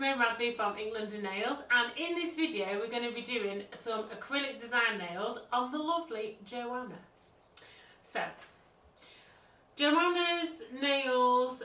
Simone Radley from England and Nails, and in this video we're going to be doing some acrylic design nails on the lovely Joanna. So, Joanna's nails,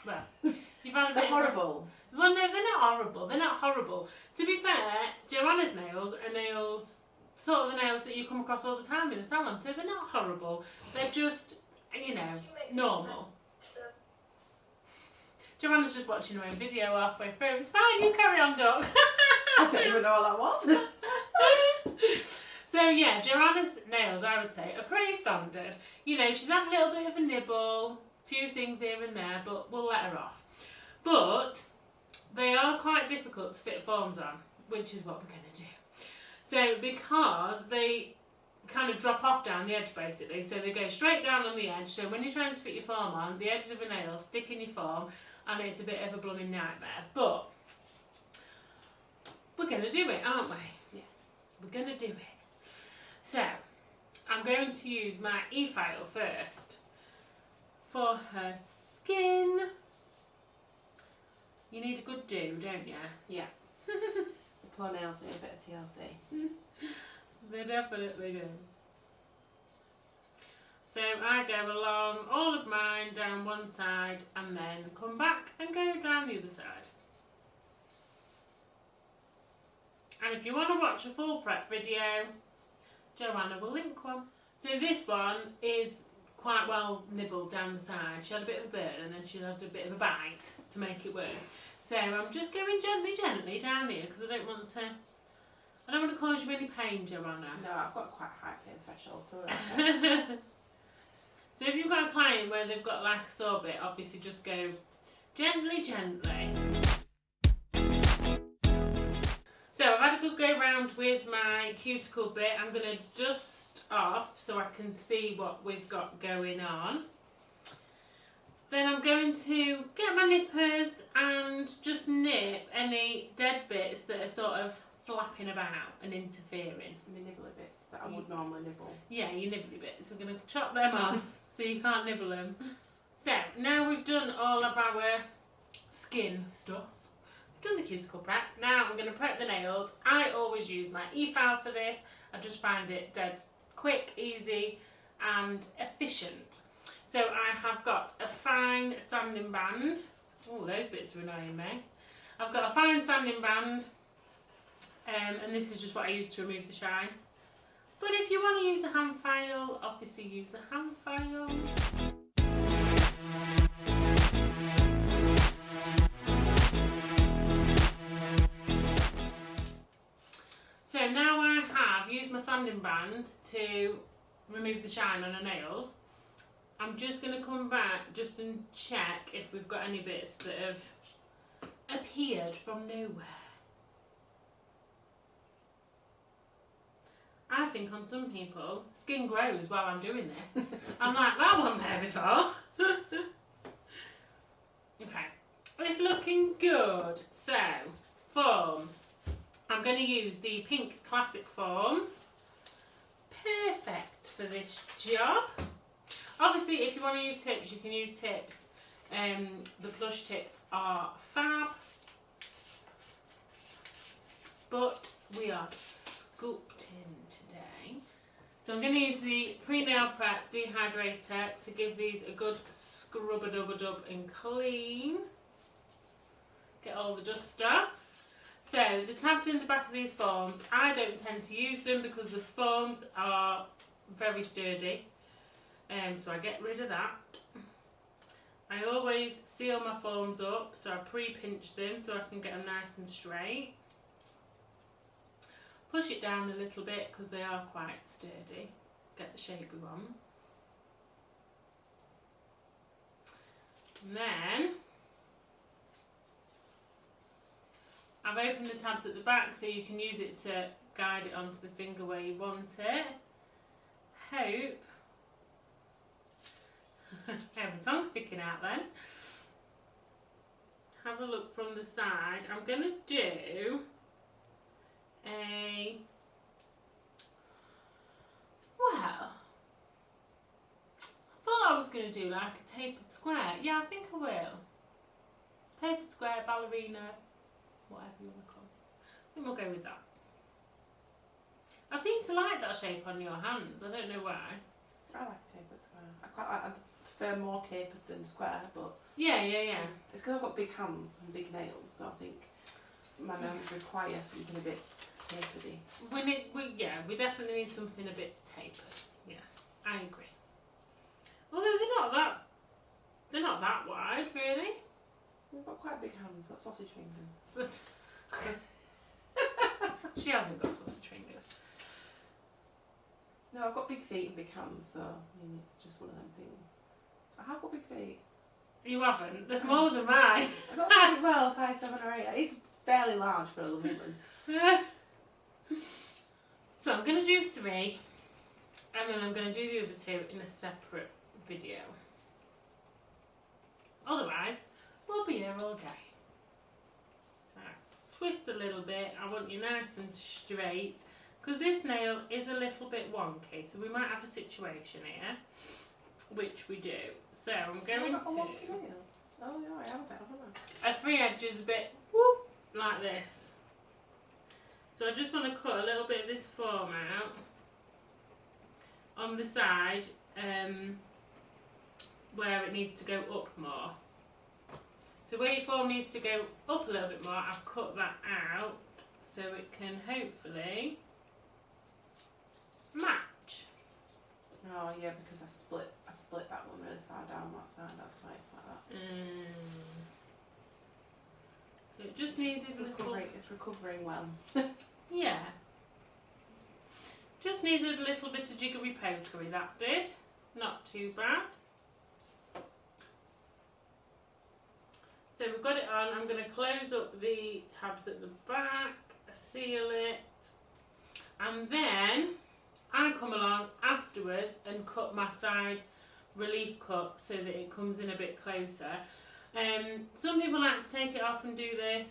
well, you've had a They're bit horrible. Well, no, they're not horrible. They're not horrible. To be fair, Joanna's nails are nails, sort of the nails that you come across all the time in the salon, so they're not horrible. They're just, you know, normal. Joanna's just watching her own video halfway through. It's fine, you carry on, Doc. I don't even know what that was. So yeah, Joanna's nails, I would say, are pretty standard. You know, she's had a little bit of a nibble, a few things here and there, but we'll let her off. But they are quite difficult to fit forms on, which is what we're going to do. So because they kind of drop off down the edge basically, so they go straight down on the edge, so when you're trying to fit your form on, the edges of a nail stick in your form and it's a bit of a blooming nightmare. But we're going to do it, aren't we? Yeah. We're going to do it. So I'm going to use my Efile first for her skin. You need a good do, don't you? Yeah. The poor nails need a bit of TLC. They definitely do. So I go along all of mine down one side and then come back and go down the other side. And if you want to watch a full prep video, Joanna will link one. So this one is quite well nibbled down the side. She had a bit of a burn and then she had a bit of a bite to make it worse. So I'm just going gently down here because I don't want to cause you any pain, Joanna. No, I've got quite a high pain threshold, so we're okay. So if you've got a client where they've got like a sore bit, obviously just go gently. So I've had a good go round with my cuticle bit. I'm going to dust off so I can see what we've got going on. Then I'm going to get my nippers and just nip any dead bits that are sort of flapping about and interfering. My nibbly bits that I would normally nibble. Yeah, your nibbly bits. We're going to chop them off so you can't nibble them. So now we've done all of our skin stuff. We've done the cuticle prep. Now I'm going to prep the nails. I always use my Efile for this. I just find it dead quick, easy and efficient. So I have got a fine sanding band. Oh, those bits are annoying me. I've got a fine sanding band, and this is just what I use to remove the shine. But if you want to use a hand file, obviously use a hand file. So now I have used my sanding band to remove the shine on her nails. I'm just going to come back just and check if we've got any bits that have appeared from nowhere. I think on some people, skin grows while I'm doing this. I'm like, that wasn't there before. Okay, it's looking good. So, forms. I'm going to use the pink classic forms. Perfect for this job. Obviously, if you want to use tips, you can use tips. The plush tips are fab. But we are sculpting today. So I'm going to use the pre-nail prep dehydrator to give these a good scrub-a-dub-a-dub and clean. Get all the dust off. So the tabs in the back of these forms, I don't tend to use them because the forms are very sturdy. So I get rid of that. I always seal my forms up, so I pre-pinch them so I can get them nice and straight. Push it down a little bit because they are quite sturdy. Get the shape we want. And then I've opened the tabs at the back so you can use it to guide it onto the finger where you want it. Hope. I have a tongue sticking out then. Have a look from the side. I'm going to do a, well, I thought I was going to do like a tapered square. Yeah, I think I will. tapered square, ballerina, whatever you want to call it. I think we'll go with that. I seem to like that shape on your hands. I don't know why. I like tapered square. I prefer more tapered than square, but Yeah. it's because I've got big hands and big nails, so I think my nails require something a bit tapered-y. We definitely need something a bit tapered. Yeah, I agree. Although they're not that wide, really. We've got quite big hands, got sausage fingers. She hasn't got sausage fingers. No, I've got big feet and big hands, so I mean, it's just one of them things. I have got big feet. You haven't? They're smaller than mine. I've got size 7 or 8. It's fairly large for a little woman. So I'm going to do 3, and then I'm going to do the other 2 in a separate video. Otherwise, we'll be here all day. Right. Twist a little bit. I want you nice and straight, because this nail is a little bit wonky, so we might have a situation here, which we do. So I'm going to... Oh yeah, I have a bit, haven't a 3 edges a bit whoop, like this. So I just want to cut a little bit of this form out on the side where it needs to go up more. So where your form needs to go up a little bit more, I've cut that out so it can hopefully match. Oh yeah, because I split that one really far down that side. That's why it's like that. So it just needed a little. It's recovering well. Yeah. Just needed a little bit of jiggery pokery, that did. Not too bad. So we've got it on. I'm going to close up the tabs at the back, seal it, and then I come along afterwards and cut my side relief cut so that it comes in a bit closer. Some people like to take it off and do this,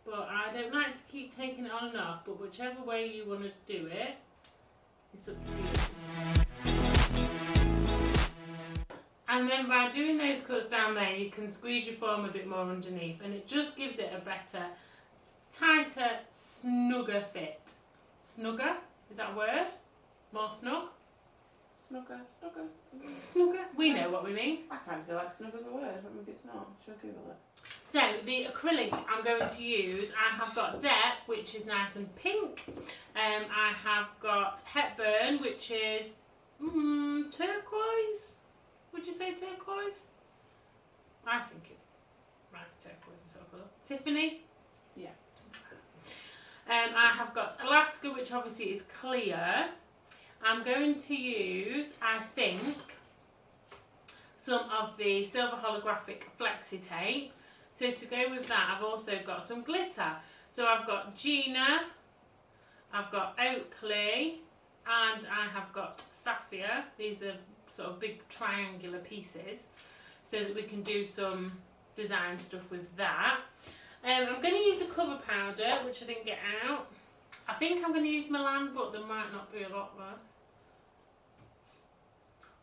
but I don't like to keep taking it on and off, but whichever way you want to do it, it's up to you. And then by doing those cuts down there, you can squeeze your form a bit more underneath, and it just gives it a better, tighter, snugger fit. Snugger? Is that a word? More snug? Snugger. Snugger? We know what we mean. I kind of feel like snugger's a word, but maybe it's not. Should I Google it? So the acrylic I'm going to use, I have got Dep, which is nice and pink. I have got Hepburn, which is turquoise. Would you say turquoise? I think it's like turquoise sort of colour. Tiffany? Yeah. I have got Alaska, which obviously is clear. I'm going to use, I think, some of the silver holographic flexi tape. So to go with that, I've also got some glitter. So I've got Gina, I've got Oakley, and I have got Sapphire. These are sort of big triangular pieces, so that we can do some design stuff with that. I'm going to use a cover powder, which I didn't get out. I think I'm going to use Milan, but there might not be a lot there.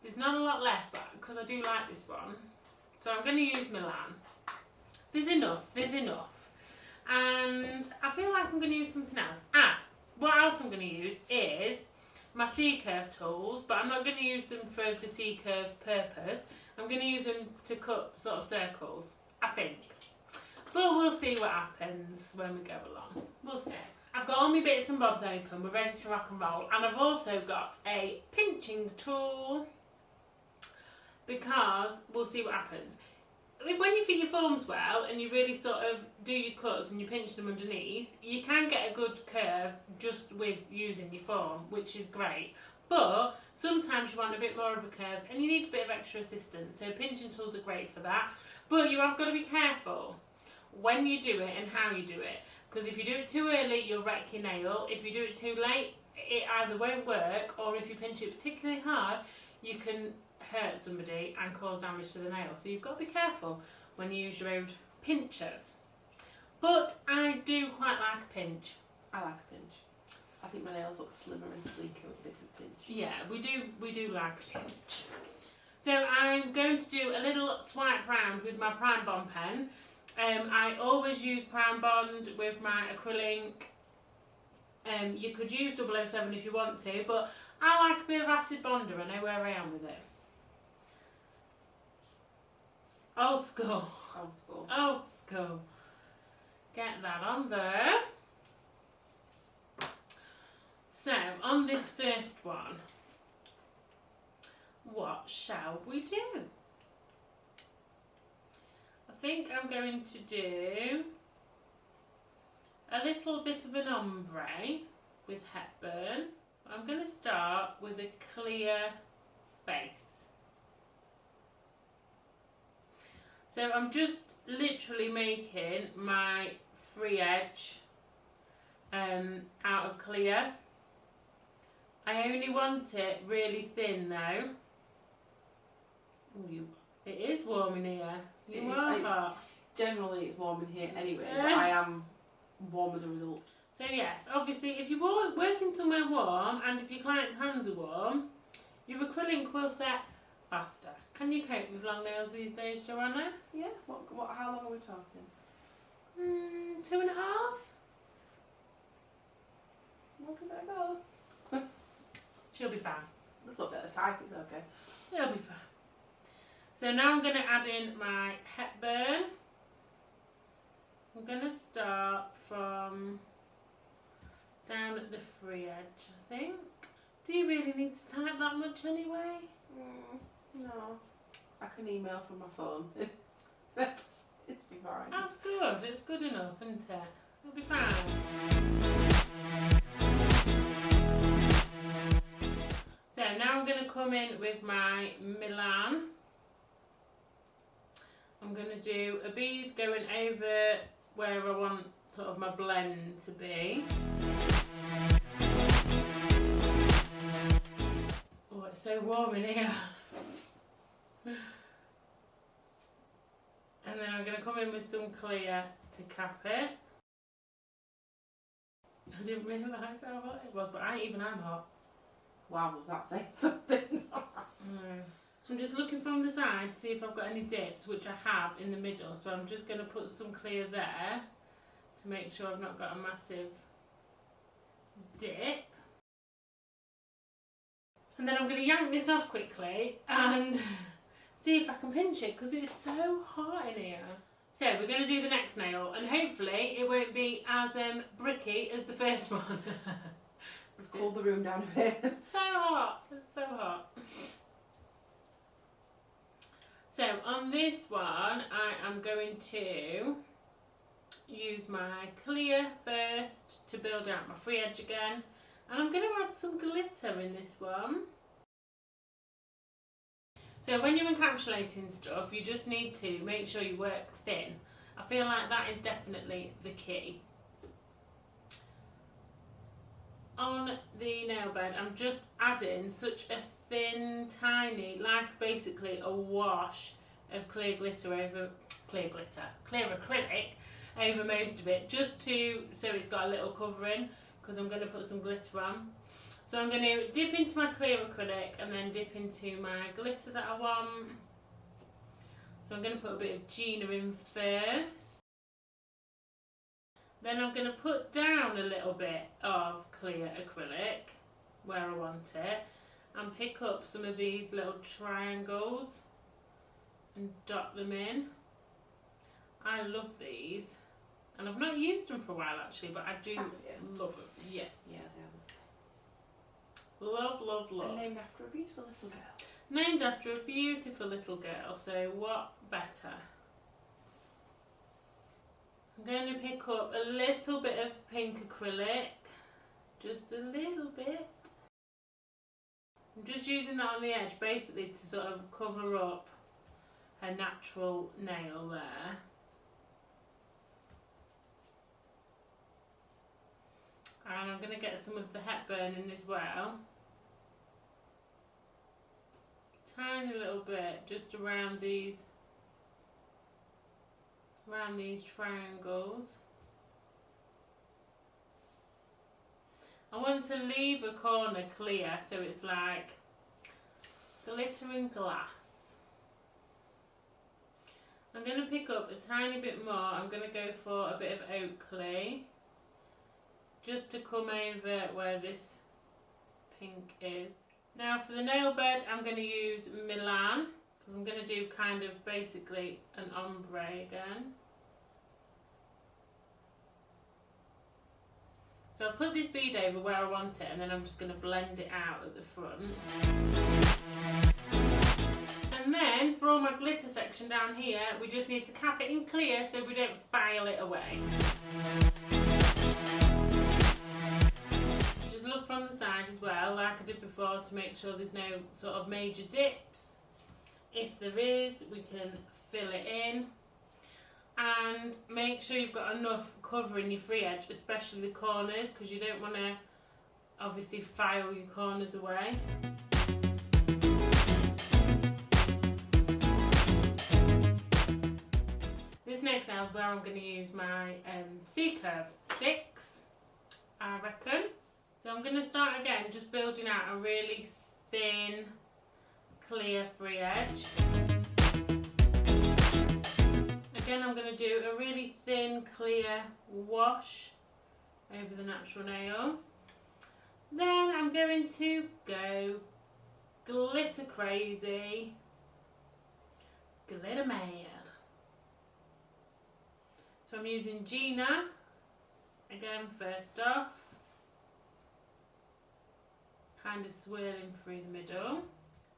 There's not a lot left, but because I do like this one, so I'm going to use Milan. There's enough. And I feel like I'm going to use something else. What else I'm going to use is my C-curve tools, but I'm not going to use them for the C-curve purpose. I'm going to use them to cut sort of circles, I think. But we'll see what happens when we go along. We'll see. I've got all my bits and bobs open. We're ready to rock and roll. And I've also got a pinching tool, because we'll see what happens. When you fit your forms well and you really sort of do your cuts and you pinch them underneath, you can get a good curve just with using your form, which is great. But sometimes you want a bit more of a curve and you need a bit of extra assistance, so pinching tools are great for that. But you have got to be careful when you do it and how you do it, because if you do it too early, you'll wreck your nail. If you do it too late, it either won't work, or if you pinch it particularly hard, you can hurt somebody and cause damage to the nail. So you've got to be careful when you use your own pinchers. But I do quite like a pinch. I like a pinch. I think my nails look slimmer and sleeker with a bit of pinch. Yeah, we do like a pinch. So I'm going to do a little swipe round with my Prime Bond pen. I always use Prime Bond with my acrylic. You could use 007 if you want to, but I like a bit of acid bonder. I know where I am with it. Old school. Old school. Old school. Get that on there. So, on this first one, what shall we do? I think I'm going to do a little bit of an ombre with Hepburn. I'm going to start with a clear base. So I'm just literally making my free edge out of clear. I only want it really thin though. Ooh, it is warm in here. You are hot. Generally it's warm in here anyway, but I am warm as a result. So yes, obviously if you're working somewhere warm and if your client's hands are warm, your acrylic will set faster. Can you cope with long nails these days, Joanna? Yeah. How long are we talking? 2.5. We'll give it a go. She'll be fine. Let's look at the type, it's okay. She'll be fine. So now I'm going to add in my Hepburn. I'm going to start from down at the free edge, I think. Do you really need to type that much anyway? No. I can email from my phone. It's be fine. That's good. It's good enough, isn't it? It'll be fine. So now I'm going to come in with my Milan. I'm going to do a bead going over where I want sort of my blend to be. Oh, it's so warm in here. And then I'm going to come in with some clear to cap it. I didn't realise how hot it was, but I'm hot. Wow, does that say something? I'm just looking from the side to see if I've got any dips, which I have in the middle. So I'm just going to put some clear there to make sure I've not got a massive dip. And then I'm going to yank this off quickly and see if I can pinch it because it's so hot in here. So we're going to do the next nail and hopefully it won't be as bricky as the first one. Cool the room down a bit. It's so hot. It's so hot. So on this one I am going to use my clear first to build out my free edge again, and I'm going to add some glitter in this one. So when you're encapsulating stuff you just need to make sure you work thin. I feel like that is definitely the key. On the nail bed I'm just adding such a thin, tiny, like basically a wash of clear acrylic over most of it, just so it's got a little covering because I'm going to put some glitter on. So I'm going to dip into my clear acrylic and then dip into my glitter that I want. So I'm going to put a bit of Gina in first. Then I'm going to put down a little bit of clear acrylic where I want it and pick up some of these little triangles and dot them in. I love these and I've not used them for a while actually, but I do love them. Yeah. Yeah, they are. Love, love, love. And named after a beautiful little girl. Named after a beautiful little girl, so what better? I'm going to pick up a little bit of pink acrylic, just a little bit. I'm just using that on the edge basically to sort of cover up her natural nail there. And I'm going to get some of the Hepburn in as well. Tiny little bit just around these triangles. I want to leave a corner clear so it's like glittering glass. I'm going to pick up a tiny bit more. I'm going to go for a bit of Oakley, just to come over where this pink is. Now for the nail bed, I'm going to use Milan, because I'm going to do kind of basically an ombre again. So I've put this bead over where I want it, and then I'm just going to blend it out at the front. And then for all my glitter section down here, we just need to cap it in clear so we don't file it away. Just look from the side as well, like I did before, to make sure there's no sort of major dips. If there is, we can fill it in. And make sure you've got enough covering your free edge, especially the corners, because you don't want to obviously file your corners away. This next nail is where I'm going to use my C-curve sticks, I reckon. So I'm going to start again just building out a really thin, clear free edge. Again, I'm going to do a really thin, clear wash over the natural nail. Then I'm going to go glitter crazy, glitter mad. So I'm using Gina, again first off, kind of swirling through the middle.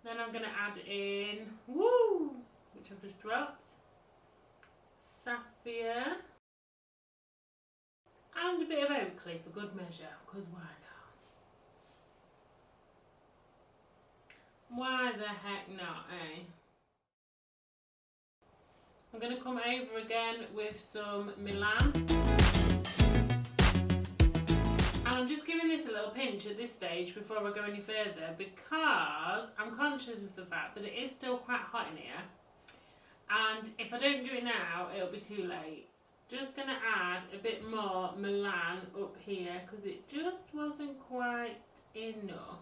Then I'm going to add in, woo, which I've just dropped, Sapphire, and a bit of Oakley for good measure, because why not? Why the heck not, eh? I'm going to come over again with some Milan. And I'm just giving this a little pinch at this stage before I go any further, because I'm conscious of the fact that it is still quite hot in here. And if I don't do it now, it'll be too late. Just going to add a bit more Milan up here, because it just wasn't quite enough.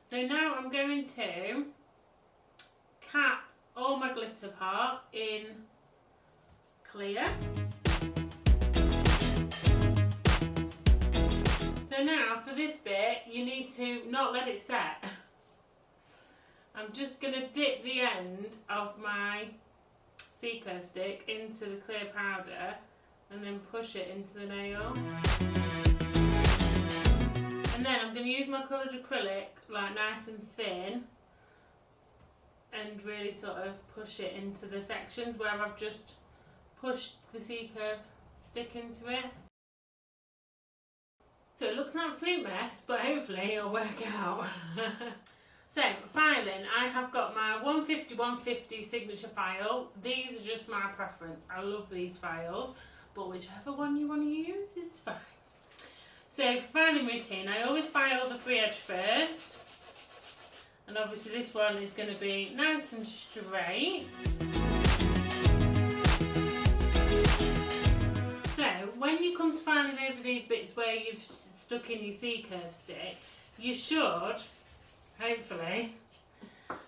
So now I'm going to cap all my glitter part in clear. So now for this bit, you need to not let it set. I'm just going to dip the end of my C-curve stick into the clear powder and then push it into the nail. And then I'm going to use my coloured acrylic, like nice and thin, and really sort of push it into the sections where I've just pushed the C-curve stick into it. So it looks an absolute mess, but hopefully it'll work out. So filing, I have got my 150 signature file. These are just my preference. I love these files, but whichever one you want to use, it's fine. So for filing routine, I always file the free edge first. And obviously this one is going to be nice and straight. So when you come to filing over these bits where you've stuck in your C-curve stick, you should, hopefully,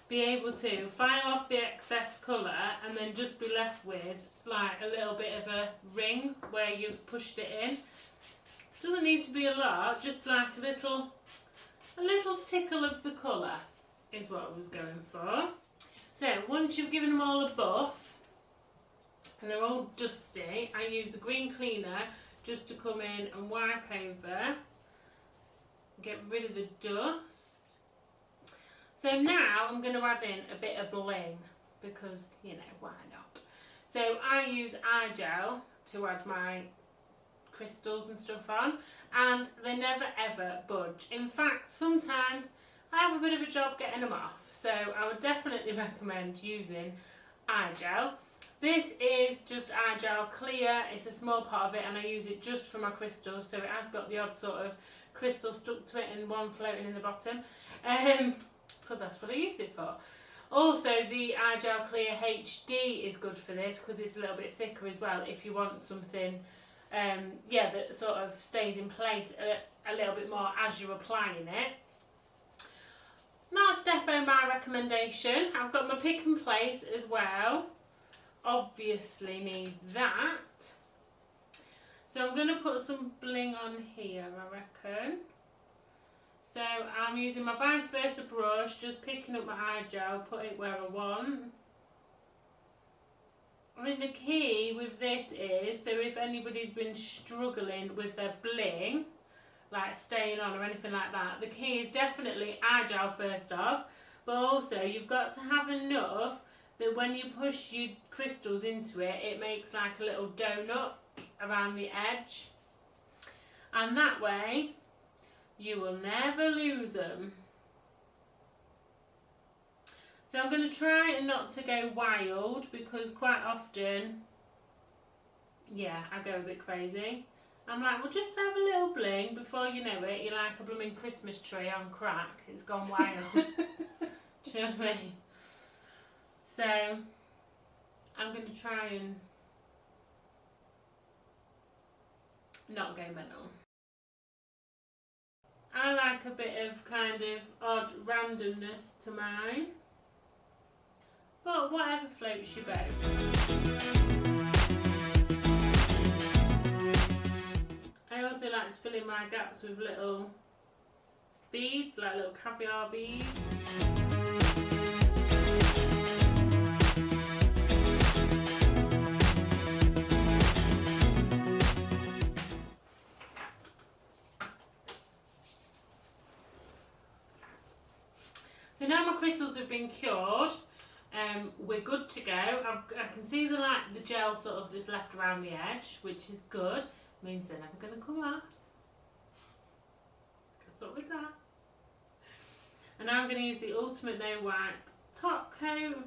be able to file off the excess colour and then just be left with like a little bit of a ring where you've pushed it in. Doesn't need to be a lot, just like a little tickle of the colour is what I was going for. So once you've given them all a buff and they're all dusty, I use the green cleaner just to come in and wipe over, get rid of the dust. So now I'm going to add in a bit of bling, because, you know, why not? So I use eye gel to add my crystals and stuff on, and they never ever budge. In fact, sometimes I have a bit of a job getting them off, so I would definitely recommend using eye gel. This is just eye gel clear, it's a small part of it, and I use it just for my crystals, so it has got the odd sort of crystal stuck to it and one floating in the bottom, because that's what I use it for. Also, the eye gel clear HD is good for this, because it's a little bit thicker as well, if you want something yeah, that sort of stays in place a little bit more as you're applying it. That's definitely my recommendation. I've got my pick and place as well. Obviously need that. So I'm going to put some bling on here, I reckon. So I'm using my vice versa brush, just picking up my eye gel, put it where I want. I mean, the key with this is, so if anybody's been struggling with their bling, like staying on or anything like that, the key is definitely eye gel first off, but also you've got to have enough that when you push your crystals into it, it makes like a little donut around the edge, and that way you will never lose them. So I'm going to try and not to go wild, because quite often, yeah, I go a bit crazy. I'm like, well, just have a little bling. Before you know it, you're like a blooming Christmas tree on crack. It's gone wild. Do you know what I mean? So I'm going to try and not go mental. I like a bit of kind of odd randomness to mine, but whatever floats your boat. I also like to fill in my gaps with little beads, like little caviar beads. So now my crystals have been cured, we're good to go. I can see the gel sort of that's left around the edge, which is good. Means they're never going to come off. Good luck with that. And now I'm going to use the Ultimate No Wipe top coat,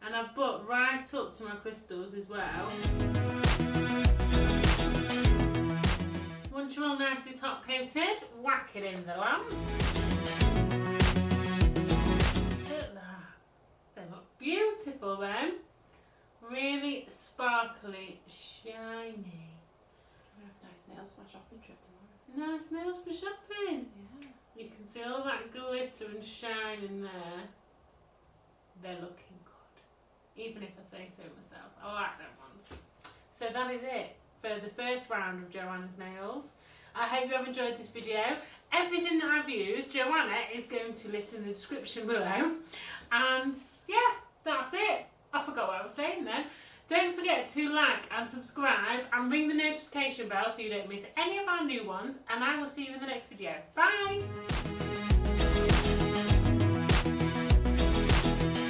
and I've put right up to my crystals as well. Once you're all nicely top coated, whack it in the lamp. They look beautiful then. Really sparkly, shiny. We have nice nails for my shopping trip tomorrow. Nice nails for shopping. Yeah. You can see all that glitter and shine in there. They're looking good. Even if I say so myself. I like them ones. So that is it for the first round of Joanna's nails. I hope you have enjoyed this video. Everything that I've used, Joanna is going to list in the description below. And yeah, that's it. I forgot what I was saying then. Don't forget to like and subscribe and ring the notification bell so you don't miss any of our new ones. And I will see you in the next video. Bye!